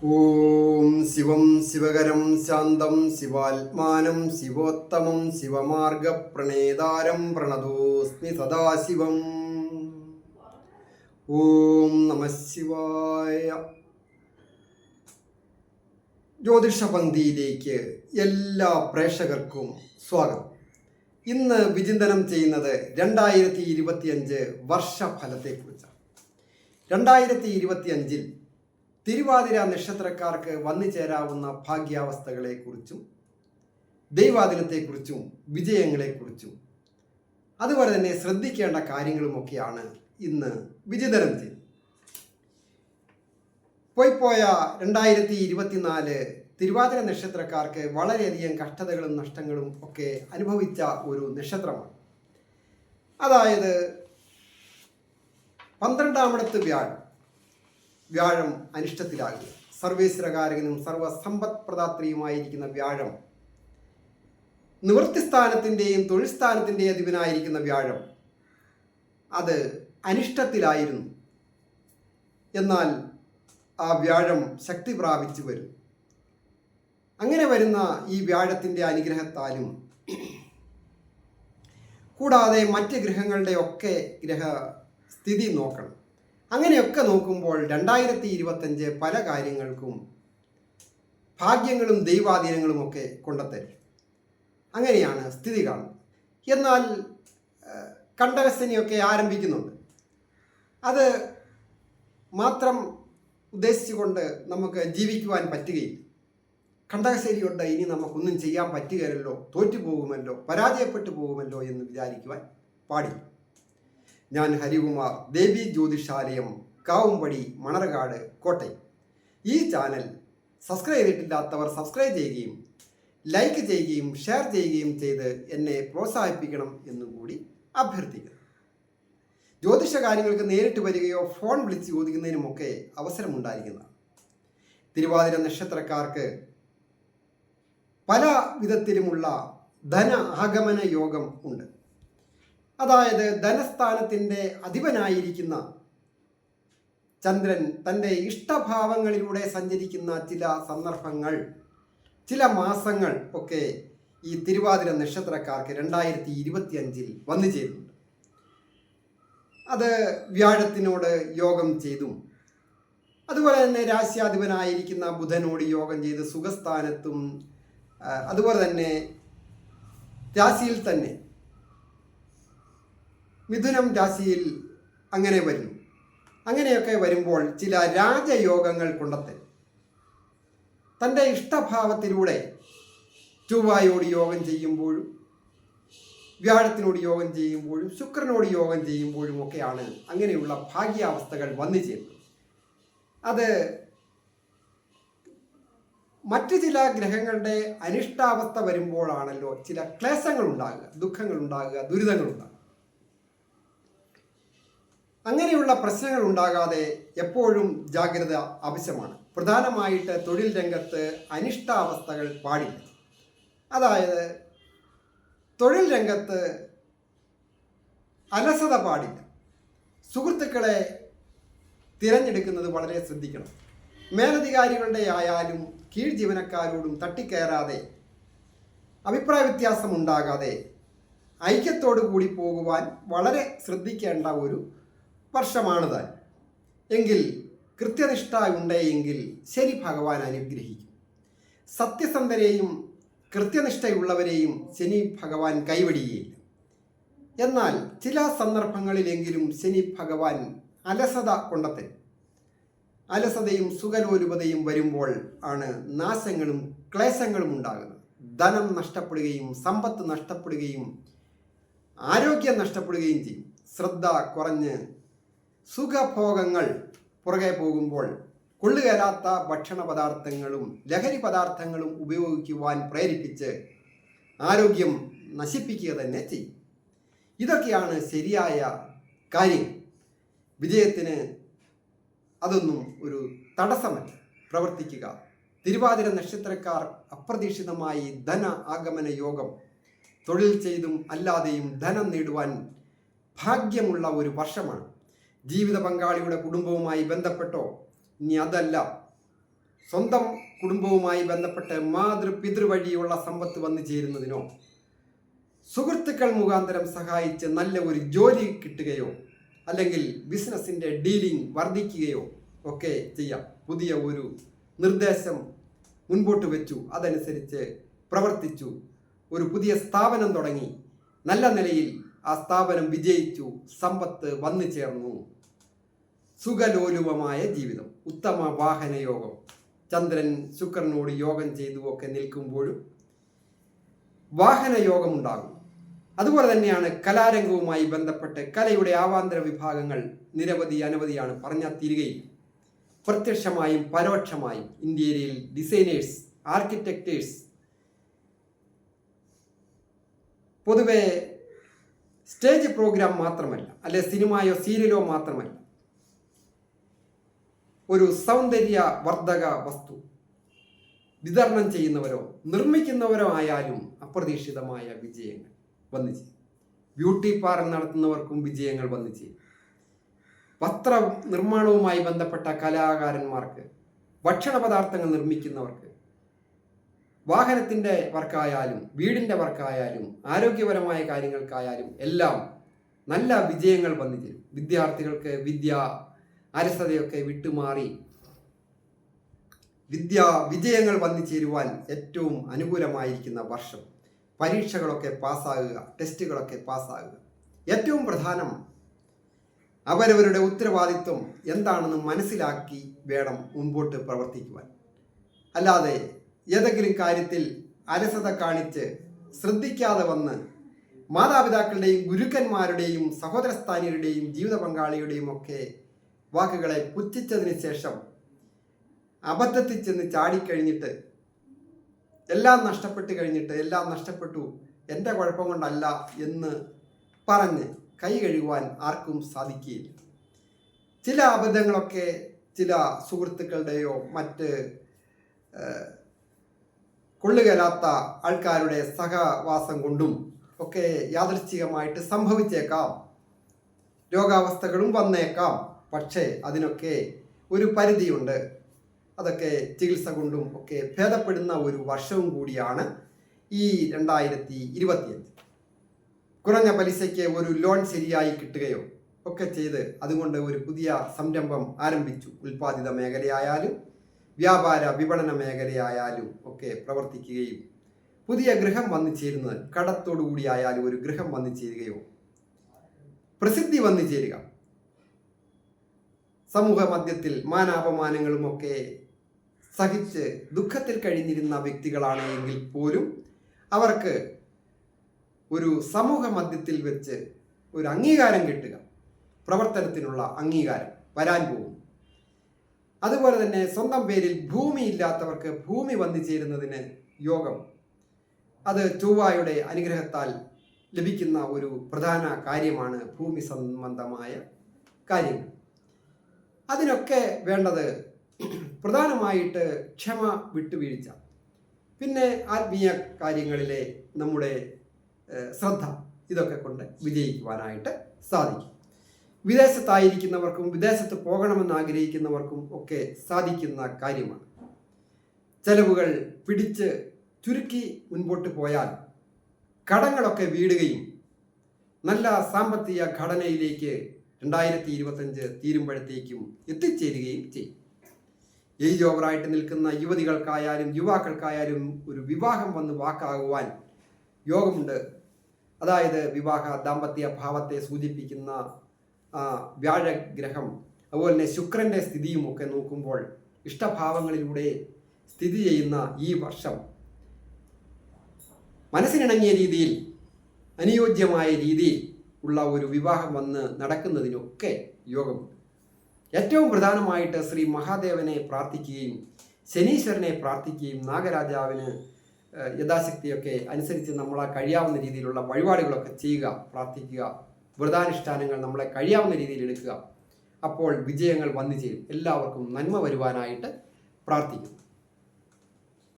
ഓം ശിവം ശിവകരം ശാന്തം ശിവാത്മാനം ശിവോത്തമം ശിവമാർഗപ്രണേതാരം പ്രണതോസ്മി സദാശിവം. ഓം നമഃ ശിവായ. ജ്യോതിഷപന്തിയിലേക്ക് എല്ലാ പ്രേക്ഷകർക്കും സ്വാഗതം. ഇന്ന് വിചിന്തനം ചെയ്യുന്നത് 2025 വർഷഫലത്തെക്കുറിച്ചാണ്. 2025 തിരുവാതിര നക്ഷത്രക്കാർക്ക് വന്നു ചേരാവുന്ന ഭാഗ്യാവസ്ഥകളെക്കുറിച്ചും ദൈവാധീനത്തെക്കുറിച്ചും വിജയങ്ങളെക്കുറിച്ചും അതുപോലെ തന്നെ ശ്രദ്ധിക്കേണ്ട കാര്യങ്ങളുമൊക്കെയാണ് ഇന്ന് വിചിന്തനം ചെയ്യുന്നത്. പോയ 2024 തിരുവാതിര നക്ഷത്രക്കാർക്ക് വളരെയധികം കഷ്ടതകളും നഷ്ടങ്ങളും ഒക്കെ അനുഭവിച്ച ഒരു നക്ഷത്രമാണ്. അതായത് 12ാമിടത്ത് വ്യാഴം അനിഷ്ടത്തിലാകുക, സർവേശ്വരകാരകനും സർവസമ്പദ് പ്രദാത്രിയുമായിരിക്കുന്ന വ്യാഴം, നിവൃത്തിസ്ഥാനത്തിൻ്റെയും തൊഴിൽ സ്ഥാനത്തിൻ്റെയും അധിപനായിരിക്കുന്ന വ്യാഴം അത് അനിഷ്ടത്തിലായിരുന്നു. എന്നാൽ ആ വ്യാഴം ശക്തി പ്രാപിച്ചു വരും. അങ്ങനെ വരുന്ന ഈ വ്യാഴത്തിൻ്റെ അനുഗ്രഹത്താലും കൂടാതെ മറ്റ് ഗ്രഹങ്ങളുടെ ഒക്കെ ഗ്രഹസ്ഥിതി നോക്കണം. അങ്ങനെയൊക്കെ നോക്കുമ്പോൾ 2025 പല കാര്യങ്ങൾക്കും ഭാഗ്യങ്ങളും ദൈവാധീനങ്ങളും ഒക്കെ കൊണ്ടുത്തരും. അങ്ങനെയാണ് സ്ഥിതി കാണുന്നത്. എന്നാൽ കണ്ടകശനിയൊക്കെ ആരംഭിക്കുന്നുണ്ട്. അത് മാത്രം ഉദ്ദേശിച്ചുകൊണ്ട് നമുക്ക് ജീവിക്കുവാൻ പറ്റുകയില്ല. കണ്ടകശനി കൊണ്ട് ഇനി നമുക്കൊന്നും ചെയ്യാൻ പറ്റുകയില്ലല്ലോ, തോറ്റുപോകുമല്ലോ, പരാജയപ്പെട്ടു പോകുമല്ലോ എന്ന് വിചാരിക്കുവാൻ പാടില്ല. ഞാൻ ഹരികുമാർ, ദേവി ജ്യോതിഷാലയം, കാവുംപടി, മണർകാട്, കോട്ടയം. ഈ ചാനൽ സബ്സ്ക്രൈബ് ചെയ്തിട്ടില്ലാത്തവർ സബ്സ്ക്രൈബ് ചെയ്യുകയും ലൈക്ക് ചെയ്യുകയും ഷെയർ ചെയ്യുകയും ചെയ്ത് എന്നെ പ്രോത്സാഹിപ്പിക്കണം എന്നുകൂടി അഭ്യർത്ഥിക്കുന്നു. ജ്യോതിഷ കാര്യങ്ങൾക്ക് നേരിട്ട് വരികയോ ഫോൺ വിളിച്ച് ചോദിക്കുന്നതിനുമൊക്കെ അവസരമുണ്ടായിരിക്കുന്നതാണ്. തിരുവാതിര നക്ഷത്രക്കാർക്ക് പല വിധത്തിലുമുള്ള ധന ആഗമന യോഗം ഉണ്ട്. അതായത് ധനസ്ഥാനത്തിൻ്റെ അധിപനായിരിക്കുന്ന ചന്ദ്രൻ തൻ്റെ ഇഷ്ടഭാവങ്ങളിലൂടെ സഞ്ചരിക്കുന്ന ചില സന്ദർഭങ്ങൾ, ചില മാസങ്ങൾ ഒക്കെ ഈ തിരുവാതിര നക്ഷത്രക്കാർക്ക് 2025 വന്നു ചേരുന്നുണ്ട്. അത് വ്യാഴത്തിനോട് യോഗം ചെയ്തും അതുപോലെ തന്നെ രാശ്യാധിപനായിരിക്കുന്ന ബുധനോട് യോഗം ചെയ്ത് സുഖസ്ഥാനത്തും അതുപോലെ തന്നെ രാശിയിൽ തന്നെ മിഥുനം രാശിയിൽ അങ്ങനെ വരുന്നു. അങ്ങനെയൊക്കെ വരുമ്പോൾ ചില രാജയോഗങ്ങൾ കൊണ്ടെത്തരും. തൻ്റെ ഇഷ്ടഭാവത്തിലൂടെ ചൊവ്വായോട് യോഗം ചെയ്യുമ്പോഴും വ്യാഴത്തിനോട് യോഗം ചെയ്യുമ്പോഴും ശുക്രനോട് യോഗം ചെയ്യുമ്പോഴും ഒക്കെയാണ് അങ്ങനെയുള്ള ഭാഗ്യാവസ്ഥകൾ വന്നു ചേരുന്നത്. അത് മറ്റു ചില ഗ്രഹങ്ങളുടെ അനിഷ്ടാവസ്ഥ വരുമ്പോഴാണല്ലോ ചില ക്ലേശങ്ങൾ ഉണ്ടാകുക, ദുഃഖങ്ങൾ ഉണ്ടാകുക, ദുരിതങ്ങൾ ഉണ്ടാകുക. അങ്ങനെയുള്ള പ്രശ്നങ്ങൾ ഉണ്ടാകാതെ എപ്പോഴും ജാഗ്രത ആവശ്യമാണ്. പ്രധാനമായിട്ട് തൊഴിൽ രംഗത്ത് അനിഷ്ടാവസ്ഥകൾ പാടില്ല. അതായത് തൊഴിൽ രംഗത്ത് അലസത പാടില്ല. സുഹൃത്തുക്കളെ തിരഞ്ഞെടുക്കുന്നത് വളരെ ശ്രദ്ധിക്കണം. മേലധികാരികളുടെ ആയാലും കീഴ് ജീവനക്കാരോടും തട്ടിക്കയറാതെ, അഭിപ്രായ വ്യത്യാസം ഉണ്ടാകാതെ ഐക്യത്തോടു കൂടി പോകുവാൻ വളരെ ശ്രദ്ധിക്കേണ്ട ഒരു വർഷമാണ് താൻ. എങ്കിൽ കൃത്യനിഷ്ഠ ഉണ്ടെങ്കിൽ ശനി ഭഗവാൻ അനുഗ്രഹിക്കും. സത്യസന്ധരെയും കൃത്യനിഷ്ഠയുള്ളവരെയും ശനി ഭഗവാൻ കൈവടിയുകയില്ല. എന്നാൽ ചില സന്ദർഭങ്ങളിലെങ്കിലും ശനി ഭഗവാൻ അലസത കൊണ്ടെത്തരും. അലസതയും സുഖലോലുപതയും വരുമ്പോൾ ആണ് നാശങ്ങളും ക്ലേശങ്ങളും ഉണ്ടാകുന്നത്. ധനം നഷ്ടപ്പെടുകയും സമ്പത്ത് നഷ്ടപ്പെടുകയും ആരോഗ്യം നഷ്ടപ്പെടുകയും ചെയ്യും. ശ്രദ്ധ കുറഞ്ഞ് സുഖഭോഗങ്ങൾ പുറകെ പോകുമ്പോൾ കൊള്ളുകയല്ലാത്ത ഭക്ഷണ പദാർത്ഥങ്ങളും ലഹരി പദാർത്ഥങ്ങളും ഉപയോഗിക്കുവാൻ പ്രേരിപ്പിച്ച് ആരോഗ്യം നശിപ്പിക്കുക തന്നെ ചെയ്യും. ഇതൊക്കെയാണ് ശരിയായ കാര്യം. വിജയത്തിന് അതൊന്നും ഒരു തടസ്സമല്ല. പ്രവർത്തിക്കുക. തിരുവാതിര നക്ഷത്രക്കാർ അപ്രതീക്ഷിതമായി ധന ആഗമന യോഗം, തൊഴിൽ ചെയ്തും അല്ലാതെയും ധനം നേടുവാൻ ഭാഗ്യമുള്ള ഒരു വർഷമാണ്. ജീവിത പങ്കാളിയുടെ കുടുംബവുമായി ബന്ധപ്പെട്ടോ ഇനി അതല്ല സ്വന്തം കുടുംബവുമായി ബന്ധപ്പെട്ട് മാതൃപിതൃ വഴിയുള്ള സമ്പത്ത് വന്നു ചേരുന്നതിനോ സുഹൃത്തുക്കൾ മുഖാന്തരം സഹായിച്ച് നല്ല ഒരു ജോലി കിട്ടുകയോ അല്ലെങ്കിൽ ബിസിനസ്സിൻ്റെ ഡീലിംഗ് വർദ്ധിക്കുകയോ ഒക്കെ ചെയ്യാം. പുതിയ ഒരു നിർദ്ദേശം മുൻപോട്ട് വെച്ചു, അതനുസരിച്ച് പ്രവർത്തിച്ചു, ഒരു പുതിയ സ്ഥാപനം തുടങ്ങി, നല്ല നിലയിൽ ആ സ്ഥാപനം വിജയിച്ചു, സമ്പത്ത് വന്നു ചേർന്നു, സുഖലോലുപമായ ജീവിതം, ഉത്തമ വാഹനയോഗം, ചന്ദ്രൻ ശുക്രനോട് യോഗം ചെയ്തു ഒക്കെ നിൽക്കുമ്പോഴും വാഹനയോഗം ഉണ്ടാകും. അതുപോലെ തന്നെയാണ് കലാരംഗവുമായി ബന്ധപ്പെട്ട് കലയുടെ ആവാന്തര വിഭാഗങ്ങൾ അനവധിയാണ് പറഞ്ഞാൽ തീരുകയില്ല. പ്രത്യക്ഷമായും പരോക്ഷമായും ഇന്ത്യയിൽ ഡിസൈനേഴ്സ്, ആർക്കിടെക്റ്റേഴ്സ്, പൊതുവെ സ്റ്റേജ് പ്രോഗ്രാം മാത്രമല്ല, അല്ലെ സിനിമയോ സീരിയലോ മാത്രമല്ല, ഒരു സൗന്ദര്യ വർദ്ധക വസ്തു വിതരണം ചെയ്യുന്നവരോ നിർമ്മിക്കുന്നവരോ ആയാലും അപ്രതീക്ഷിതമായ വിജയങ്ങൾ വന്നു ചെയ്യും. ബ്യൂട്ടി പാർലർ നടത്തുന്നവർക്കും വിജയങ്ങൾ വന്നു ചെയ്യും. വസ്ത്ര നിർമ്മാണവുമായി ബന്ധപ്പെട്ട കലാകാരന്മാർക്ക്, ഭക്ഷണ പദാർത്ഥങ്ങൾ നിർമ്മിക്കുന്നവർക്ക്, വാഹനത്തിൻ്റെ വർക്കായാലും വീടിൻ്റെ വർക്കായാലും ആരോഗ്യപരമായ കാര്യങ്ങൾക്കായാലും എല്ലാം നല്ല വിജയങ്ങൾ വന്നു ചേരും. വിദ്യാർത്ഥികൾക്ക് അലസതയൊക്കെ വിട്ടുമാറി വിജയങ്ങൾ വന്നു ചേരുവാൻ ഏറ്റവും അനുകൂലമായിരിക്കുന്ന വർഷം. പരീക്ഷകളൊക്കെ പാസ്സാകുക, ടെസ്റ്റുകളൊക്കെ പാസ്സാകുക. ഏറ്റവും പ്രധാനം അവരവരുടെ ഉത്തരവാദിത്വം എന്താണെന്ന് മനസ്സിലാക്കി വേണം മുൻപോട്ട് പ്രവർത്തിക്കുവാൻ. അല്ലാതെ ഏതെങ്കിലും കാര്യത്തിൽ അലസത കാണിച്ച് ശ്രദ്ധിക്കാതെ വന്ന് മാതാപിതാക്കളുടെയും ഗുരുക്കന്മാരുടെയും സഹോദരസ്ഥാനീയരുടെയും ജീവിത പങ്കാളിയുടെയും ഒക്കെ വാക്കുകളെ പുച്ഛിച്ചതിന് ശേഷം അബദ്ധത്തിൽ ചെന്ന് ചാടിക്കഴിഞ്ഞിട്ട് എല്ലാം നഷ്ടപ്പെട്ടു, എൻ്റെ കുഴപ്പം കൊണ്ടല്ല എന്ന് പറഞ്ഞ് കൈ കഴുകുവാൻ ആർക്കും സാധിക്കുകയില്ല. ചില അബദ്ധങ്ങളൊക്കെ ചില സുഹൃത്തുക്കളുടെയോ മറ്റ് കൊള്ളുകേലാത്ത ആൾക്കാരുടെ സഹവാസം കൊണ്ടും ഒക്കെ യാദൃച്ഛികമായിട്ട് സംഭവിച്ചേക്കാം. രോഗാവസ്ഥകളും വന്നേക്കാം. പക്ഷേ അതിനൊക്കെ ഒരു പരിധിയുണ്ട്. അതൊക്കെ ചികിത്സ കൊണ്ടും ഒക്കെ ഭേദപ്പെടുന്ന ഒരു വർഷവും കൂടിയാണ് ഈ 2025. കുറഞ്ഞ പലിശയ്ക്ക് ഒരു ലോൺ ശരിയായി കിട്ടുകയോ ഒക്കെ ചെയ്ത് അതുകൊണ്ട് ഒരു പുതിയ സംരംഭം ആരംഭിച്ചു. ഉൽപ്പാദിത മേഖലയായാലും വ്യാപാര വിപണന മേഖലയായാലും ഒക്കെ പ്രവർത്തിക്കുകയും പുതിയ ഗൃഹം വന്നു ചേരുന്നത്, കടത്തോടു കൂടിയായാലും ഒരു ഗൃഹം വന്നു ചേരുകയോ, പ്രസിദ്ധി വന്നു ചേരുക, സമൂഹ മധ്യത്തിൽ മാനാപമാനങ്ങളുമൊക്കെ സഹിച്ച് ദുഃഖത്തിൽ കഴിഞ്ഞിരുന്ന വ്യക്തികളാണ് എങ്കിൽ പോലും അവർക്ക് ഒരു സമൂഹ മധ്യത്തിൽ വെച്ച് ഒരു അംഗീകാരം കിട്ടുക, പ്രവർത്തനത്തിനുള്ള അംഗീകാരം വരാൻ പോകും. അതുപോലെ തന്നെ സ്വന്തം പേരിൽ ഭൂമി ഇല്ലാത്തവർക്ക് ഭൂമി വന്നു ചേരുന്നതിന് യോഗം, അത് ചൊവ്വയുടെ അനുഗ്രഹത്താൽ ലഭിക്കുന്ന ഒരു പ്രധാന കാര്യമാണ് ഭൂമി സംബന്ധമായ കാര്യങ്ങൾ. അതിനൊക്കെ വേണ്ടത് പ്രധാനമായിട്ട് ക്ഷമ, വിട്ടുവീഴ്ച, പിന്നെ ആത്മീയ കാര്യങ്ങളിലെ നമ്മുടെ ശ്രദ്ധ, ഇതൊക്കെ കൊണ്ട് വിജയിക്കുവാനായിട്ട് സാധിക്കും. വിദേശത്തായിരിക്കുന്നവർക്കും വിദേശത്ത് പോകണമെന്ന് ആഗ്രഹിക്കുന്നവർക്കും ഒക്കെ സാധിക്കുന്ന കാര്യമാണ്. ചെലവുകൾ പിടിച്ച് ചുരുക്കി മുൻപോട്ട് പോയാൽ കടങ്ങളൊക്കെ വീടുകയും നല്ല സാമ്പത്തിക ഘടനയിലേക്ക് 2025 തീരുമ്പോഴത്തേക്കും എത്തിച്ചേരുകയും ചെയ്യും. ഏജ് ഓവറായിട്ട് നിൽക്കുന്ന യുവതികൾക്കായാലും യുവാക്കൾക്കായാലും ഒരു വിവാഹം വന്ന് വാക്കാകുവാൻ യോഗമുണ്ട്. അതായത് വിവാഹ ദാമ്പത്യ ഭാവത്തെ സൂചിപ്പിക്കുന്ന വ്യാഴഗ്രഹം, അതുപോലെ തന്നെ ശുക്രൻ്റെ സ്ഥിതിയും ഒക്കെ നോക്കുമ്പോൾ ഇഷ്ടഭാവങ്ങളിലൂടെ സ്ഥിതി ചെയ്യുന്ന ഈ വർഷം മനസ്സിനിണങ്ങിയ രീതിയിൽ, അനുയോജ്യമായ രീതിയിൽ ഉള്ള ഒരു വിവാഹം വന്ന് നടക്കുന്നതിനൊക്കെ യോഗമുണ്ട്. ഏറ്റവും പ്രധാനമായിട്ട് ശ്രീ മഹാദേവനെ പ്രാർത്ഥിക്കുകയും ശനീശ്വരനെ പ്രാർത്ഥിക്കുകയും നാഗരാജാവിന് യഥാശക്തിയൊക്കെ അനുസരിച്ച് നമ്മളെ കഴിയാവുന്ന രീതിയിലുള്ള വഴിപാടുകളൊക്കെ ചെയ്യുക, പ്രാർത്ഥിക്കുക, വ്രതാനുഷ്ഠാനങ്ങൾ നമ്മളെ കഴിയാവുന്ന രീതിയിൽ എടുക്കുക. അപ്പോൾ വിജയങ്ങൾ വന്നു ചേരും. എല്ലാവർക്കും നന്മ വരുവാനായിട്ട് പ്രാർത്ഥിക്കും.